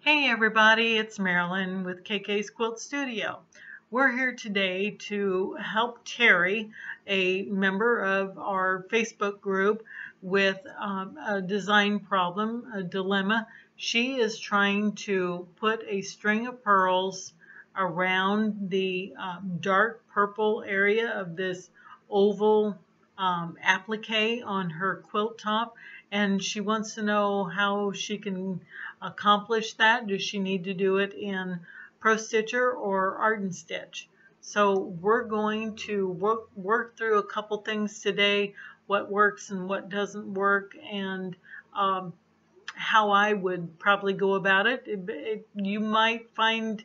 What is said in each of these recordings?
Hey everybody, it's Marilyn with KK's Quilt Studio. We're here today to help Terry, a member of our Facebook group, with a design problem, a dilemma. She is trying to put a string of pearls around the dark purple area of this oval applique on her quilt top, and she wants to know how she can accomplish that. Does she need to do it in ProStitcher or Art and Stitch? So we're going to work through a couple things today, what works and what doesn't work, and how I would probably go about it. You might find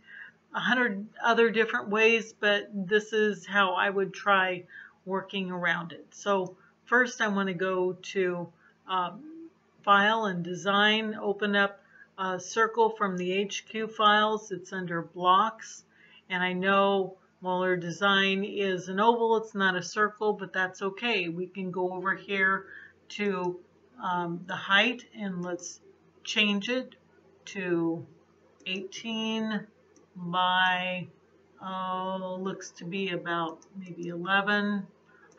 100 other different ways, but this is how I would try working around it. So first I want to go to File and Design, open up a circle from the HQ files. It's under Blocks, and I know while our design is an oval, it's not a circle, but that's okay. We can go over here to the height, and let's change it to 18 by, looks to be about maybe 11.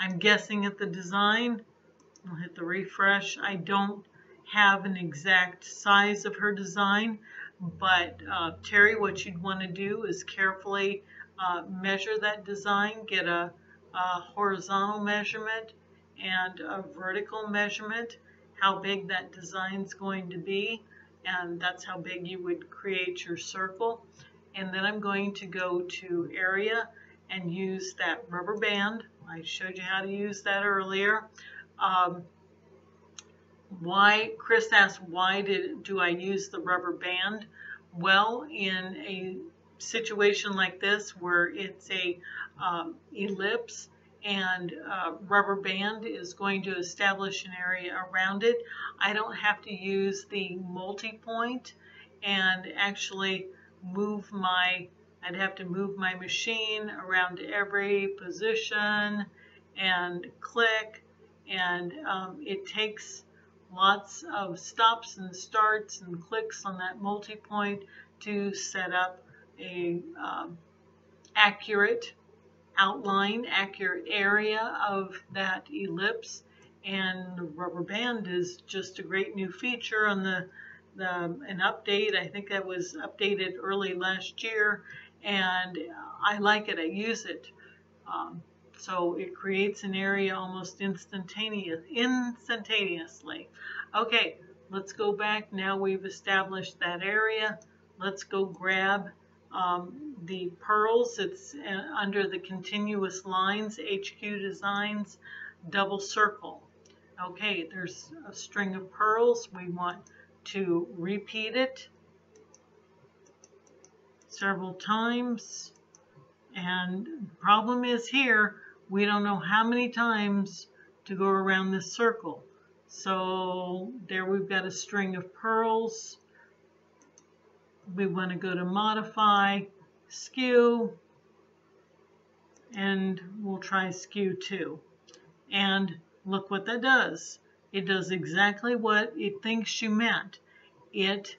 I'm guessing at the design. I'll hit the refresh. I don't have an exact size of her design, but Terry, what you'd want to do is carefully measure that design, get a horizontal measurement and a vertical measurement, how big that design's going to be, and that's how big you would create your circle. And then I'm going to go to Area and use that rubber band. I showed you how to use that earlier. Chris asked, why do I use the rubber band? Well, in a situation like this where it's a ellipse and rubber band is going to establish an area around it, I don't have to use the multi-point and actually I'd have to move my machine around every position and click, and it takes lots of stops and starts and clicks on that multi-point to set up a accurate outline, accurate area of that ellipse. And the rubber band is just a great new feature on an update. I think that was updated early last year, and I like it. I use it. So it creates an area almost instantaneously. Okay, let's go back. Now we've established that area. Let's go grab the pearls. It's under the continuous lines, HQ Designs, double circle. Okay, there's a string of pearls. We want to repeat it several times. And the problem is here, we don't know how many times to go around this circle. So there we've got a string of pearls. We want to go to Modify, Skew, and we'll try Skew 2. And look what that does. It does exactly what it thinks you meant. It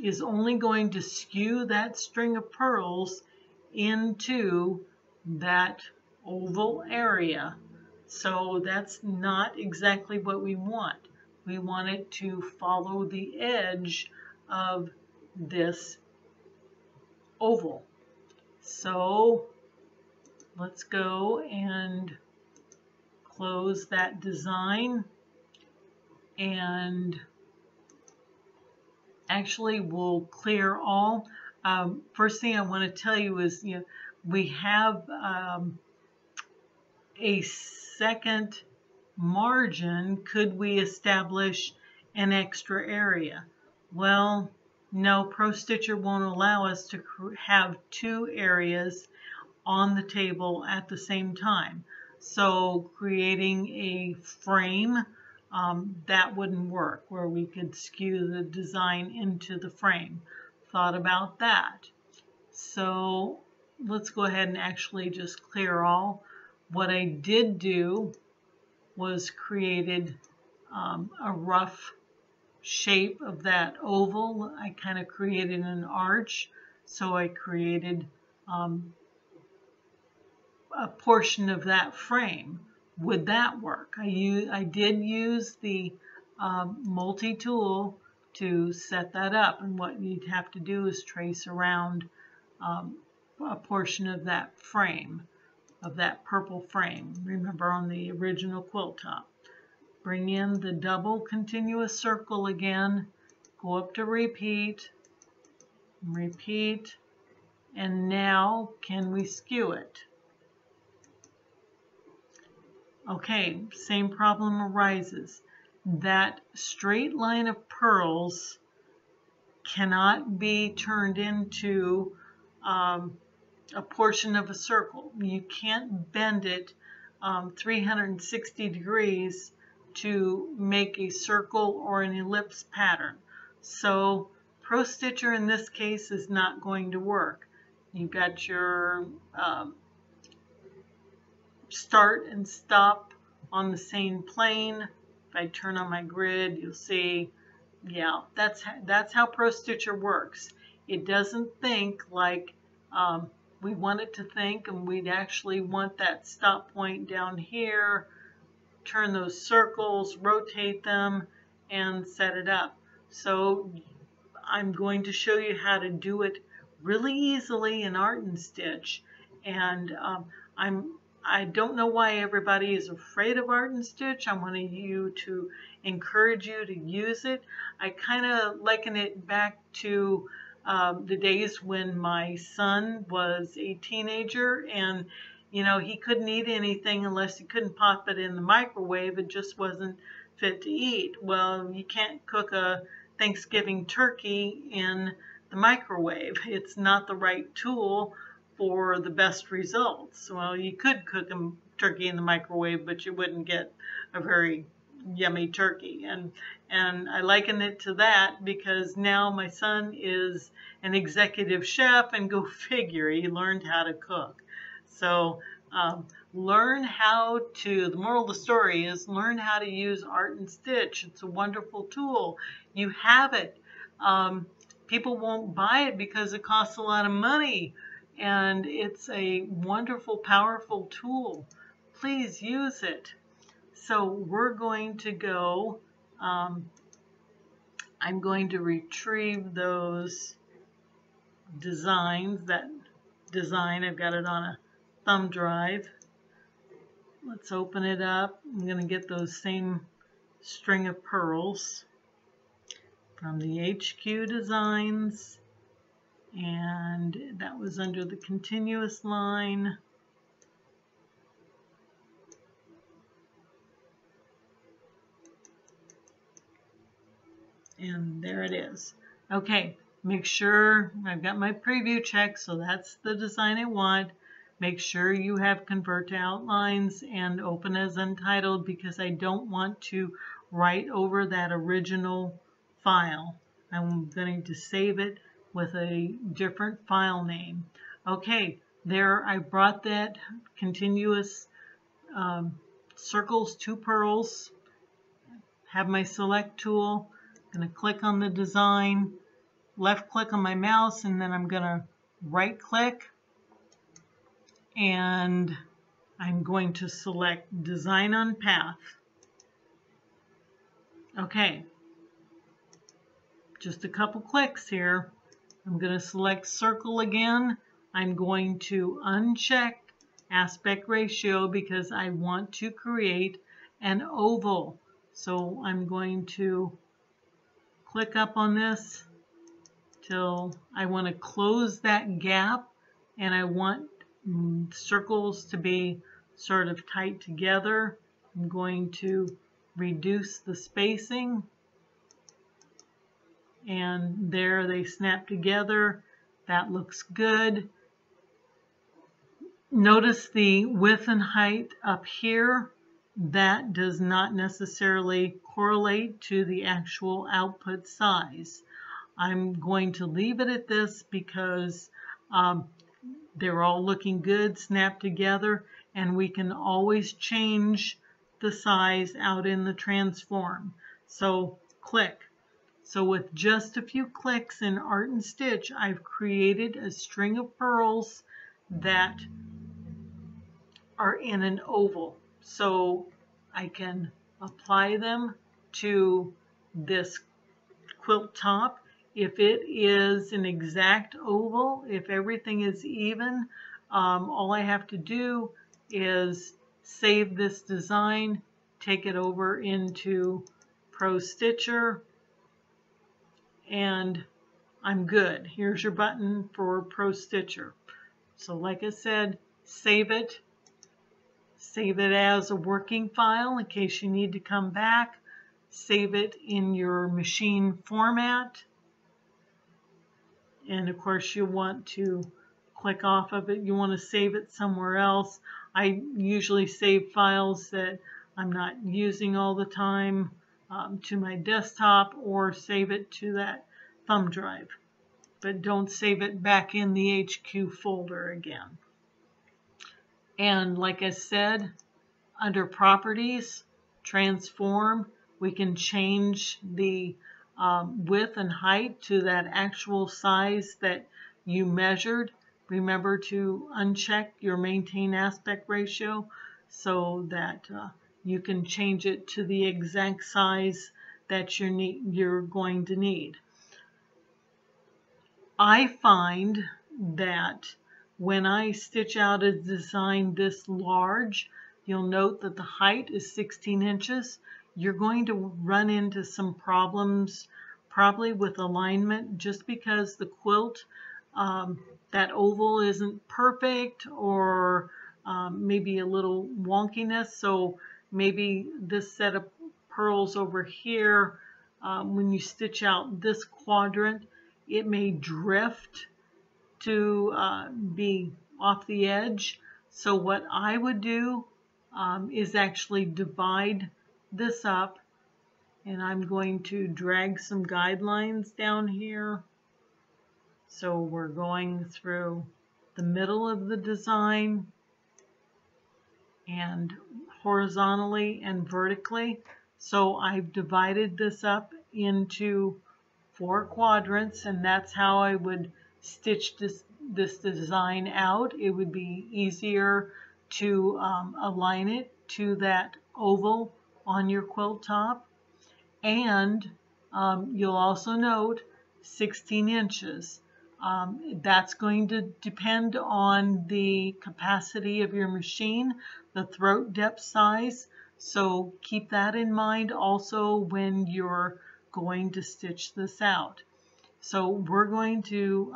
is only going to skew that string of pearls into that oval area. So that's not exactly what we want. We want it to follow the edge of this oval. So let's go and close that design, and actually we'll clear all. First thing I want to tell you is, we have a second margin. Could we establish an extra area? Well, no, ProStitcher won't allow us to have two areas on the table at the same time. So creating a frame, that wouldn't work, where we could skew the design into the frame. Thought about that. So let's go ahead and actually just clear all. What I did do was created a rough shape of that oval, I kind of created an arch. So I created a portion of that frame. Would that work? I did use the multi-tool to set that up, and what you'd have to do is trace around a portion of that frame, of that purple frame. Remember, on the original quilt top. Bring in the double continuous circle again, go up to repeat, repeat, and now can we skew it? Okay, same problem arises. That straight line of pearls cannot be turned into a portion of a circle. You can't bend it 360 degrees to make a circle or an ellipse pattern. So ProStitcher in this case is not going to work. You've got your start and stop on the same plane. If I turn on my grid, you'll see, yeah, that's how ProStitcher works. It doesn't think like we want it to think, and we'd actually want that stop point down here, turn those circles, rotate them, and set it up. So I'm going to show you how to do it really easily in Art and Stitch. And I don't know why everybody is afraid of Art and Stitch. I want you to encourage you to use it. I kind of liken it back to the days when my son was a teenager, and you know, he couldn't eat anything unless he couldn't pop it in the microwave. It just wasn't fit to eat. Well, you can't cook a Thanksgiving turkey in the microwave. It's not the right tool for the best results. Well, you could cook a turkey in the microwave, but you wouldn't get a very yummy turkey. And I liken it to that because now my son is an executive chef, and go figure, he learned how to cook. So learn how to, the moral of the story is learn how to use Art and Stitch. It's a wonderful tool. You have it. People won't buy it because it costs a lot of money. And it's a wonderful, powerful tool. Please use it. So we're going to go, I'm going to retrieve those designs, that design, I've got it on a thumb drive. Let's open it up. I'm going to get those same string of pearls from the HQ Designs, and that was under the continuous line. And there it is. Okay, make sure I've got my preview checked, so that's the design I want. Make sure you have convert to outlines and open as untitled, because I don't want to write over that original file. I'm going to save it with a different file name. Okay, there I brought that continuous circles to pearls. Have my select tool. I'm going to click on the design, left click on my mouse, and then I'm going to right click, and I'm going to select Design on Path. Okay, just a couple clicks here. I'm going to select Circle again. I'm going to uncheck Aspect Ratio because I want to create an oval. So I'm going to click up on this till I want to close that gap, and I want circles to be sort of tight together. I'm going to reduce the spacing, and there they snap together. That looks good. Notice the width and height up here. That does not necessarily correlate to the actual output size. I'm going to leave it at this because they're all looking good, snapped together, and we can always change the size out in the transform. So click. So with just a few clicks in Art and Stitch, I've created a string of pearls that are in an oval. So I can apply them to this quilt top. If it is an exact oval, if everything is even, all I have to do is save this design, take it over into ProStitcher, and I'm good. Here's your button for ProStitcher. So like I said, save it as a working file in case you need to come back. Save it in your machine format. And of course you want to click off of it. You want to save it somewhere else. I usually save files that I'm not using all the time to my desktop, or save it to that thumb drive. But don't save it back in the HQ folder again. And like I said, under Properties, Transform, we can change the width and height to that actual size that you measured. Remember to uncheck your Maintain Aspect Ratio so that you can change it to the exact size that you're going to need. I find that when I stitch out a design this large, you'll note that the height is 16 inches. You're going to run into some problems probably with alignment, just because the quilt, that oval isn't perfect, or maybe a little wonkiness. So maybe this set of pearls over here, when you stitch out this quadrant, it may drift to be off the edge. So what I would do is actually divide this up, and I'm going to drag some guidelines down here. So we're going through the middle of the design and horizontally and vertically. So I've divided this up into 4 quadrants, and that's how I would stitch this design out. It would be easier to align it to that oval on your quilt top. And you'll also note 16 inches. That's going to depend on the capacity of your machine, the throat depth size. So keep that in mind also when you're going to stitch this out. So we're going to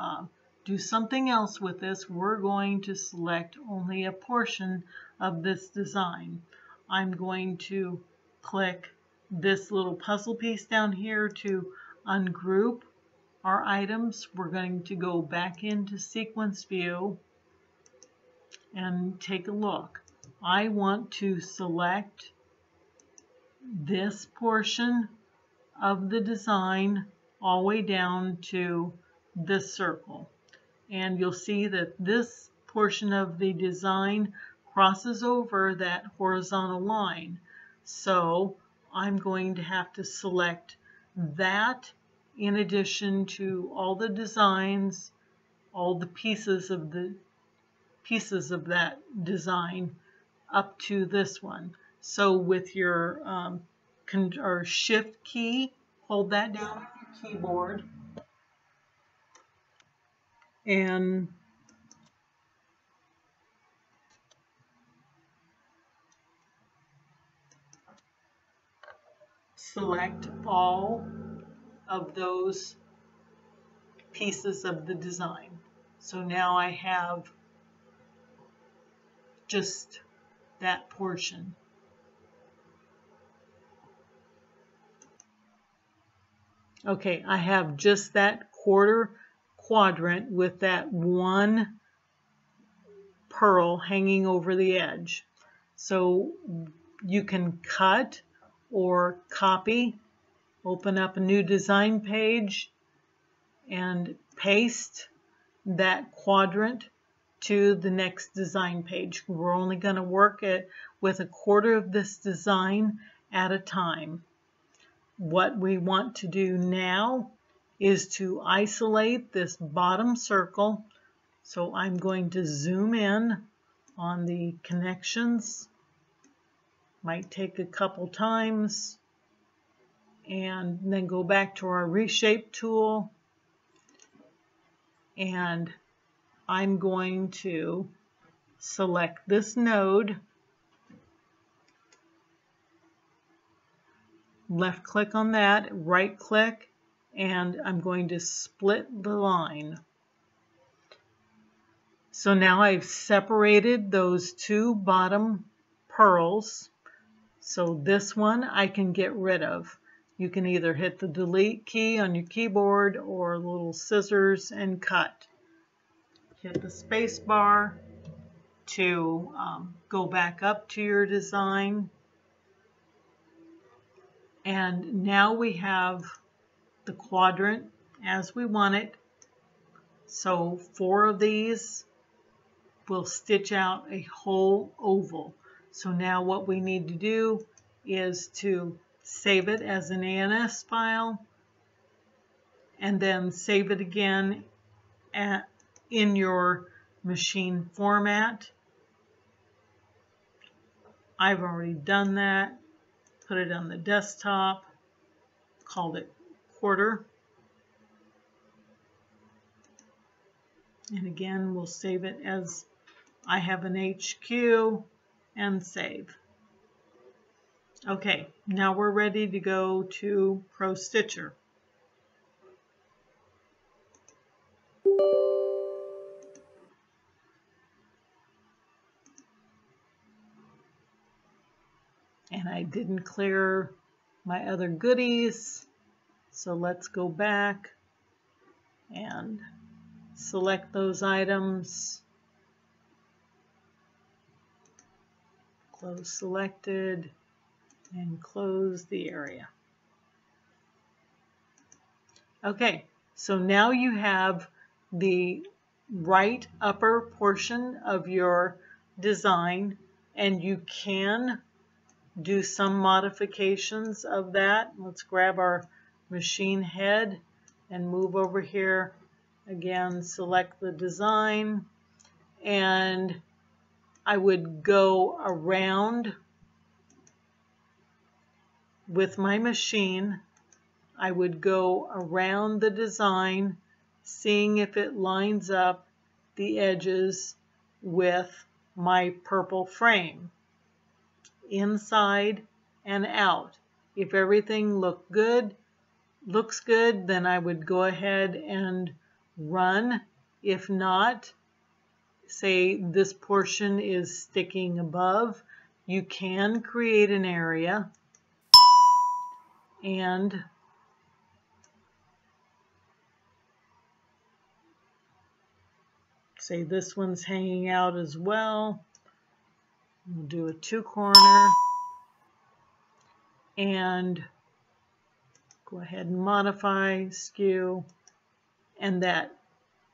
do something else with this. We're going to select only a portion of this design. I'm going to click this little puzzle piece down here to ungroup our items. We're going to go back into Sequence View and take a look. I want to select this portion of the design all the way down to this circle. And you'll see that this portion of the design crosses over that horizontal line. So I'm going to have to select that in addition to all the designs, all the pieces of that design up to this one. So with your Shift key, hold that down on your keyboard and select all of those pieces of the design. So now I have just that portion. Okay, I have just that quarter quadrant with that one pearl hanging over the edge. So you can cut or copy, open up a new design page, and paste that quadrant to the next design page. We're only going to work with a quarter of this design at a time. what we want to do now is to isolate this bottom circle. So I'm going to zoom in on the connections. Might take a couple times, and then go back to our reshape tool, and I'm going to select this node, left click on that, right click, and I'm going to split the line. So now I've separated those two bottom pearls. So this one I can get rid of. You can either hit the delete key on your keyboard or little scissors and cut. Hit the space bar to go back up to your design. And now we have the quadrant as we want it. So 4 of these will stitch out a whole oval. So now what we need to do is to save it as an ANS file and then save it again in your machine format. I've already done that. Put it on the desktop, called it quarter. And again, we'll save it as I have an HQ and save. Okay, now we're ready to go to ProStitcher. And I didn't clear my other goodies, so let's go back and select those items. Close selected and close the area. Okay, so now you have the right upper portion of your design, and you can do some modifications of that. Let's grab our machine head and move over here. Again, select the design, and I would go around with my machine. I would go around the design, seeing if it lines up the edges with my purple frame, inside and out. If everything looks good, then I would go ahead and run. If not, say this portion is sticking above, you can create an area and say this one's hanging out as well. We'll do a 2-corner and go ahead and modify, skew, and that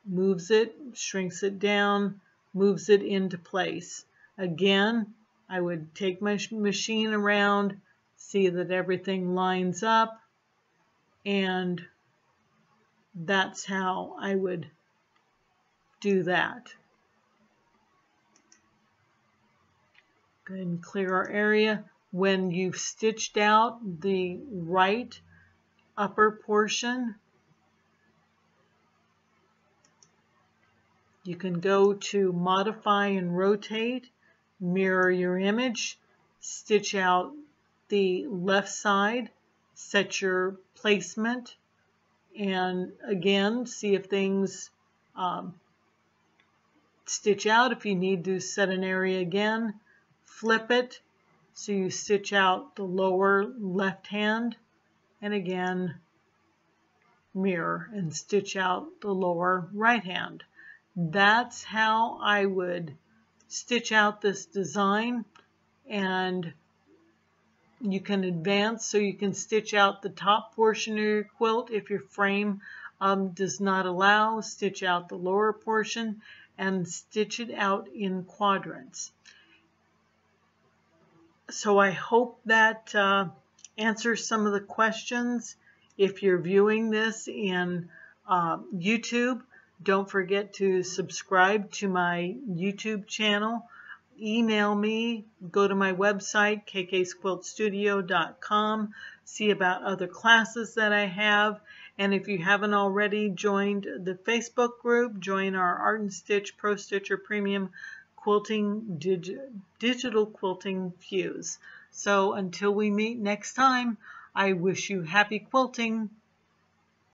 moves it, shrinks it down, moves it into place. Again, I would take my machine around, see that everything lines up, and that's how I would do that. Go ahead and clear our area. When you've stitched out the right upper portion, you can go to modify and rotate, mirror your image, stitch out the left side, set your placement, and again, see if things stitch out. If you need to set an area again, flip it so you stitch out the lower left hand, and again mirror and stitch out the lower right hand. That's how I would stitch out this design, and you can advance so you can stitch out the top portion of your quilt if your frame does not allow. Stitch out the lower portion and stitch it out in quadrants. So I hope that answer some of the questions. If you're viewing this in YouTube, don't forget to subscribe to my YouTube channel. Email me, go to my website, kksquiltstudio.com, see about other classes that I have. And if you haven't already joined the Facebook group, join our Art and Stitch ProStitcher Premium Quilting Digital Quilting Fuse. So until we meet next time, I wish you happy quilting.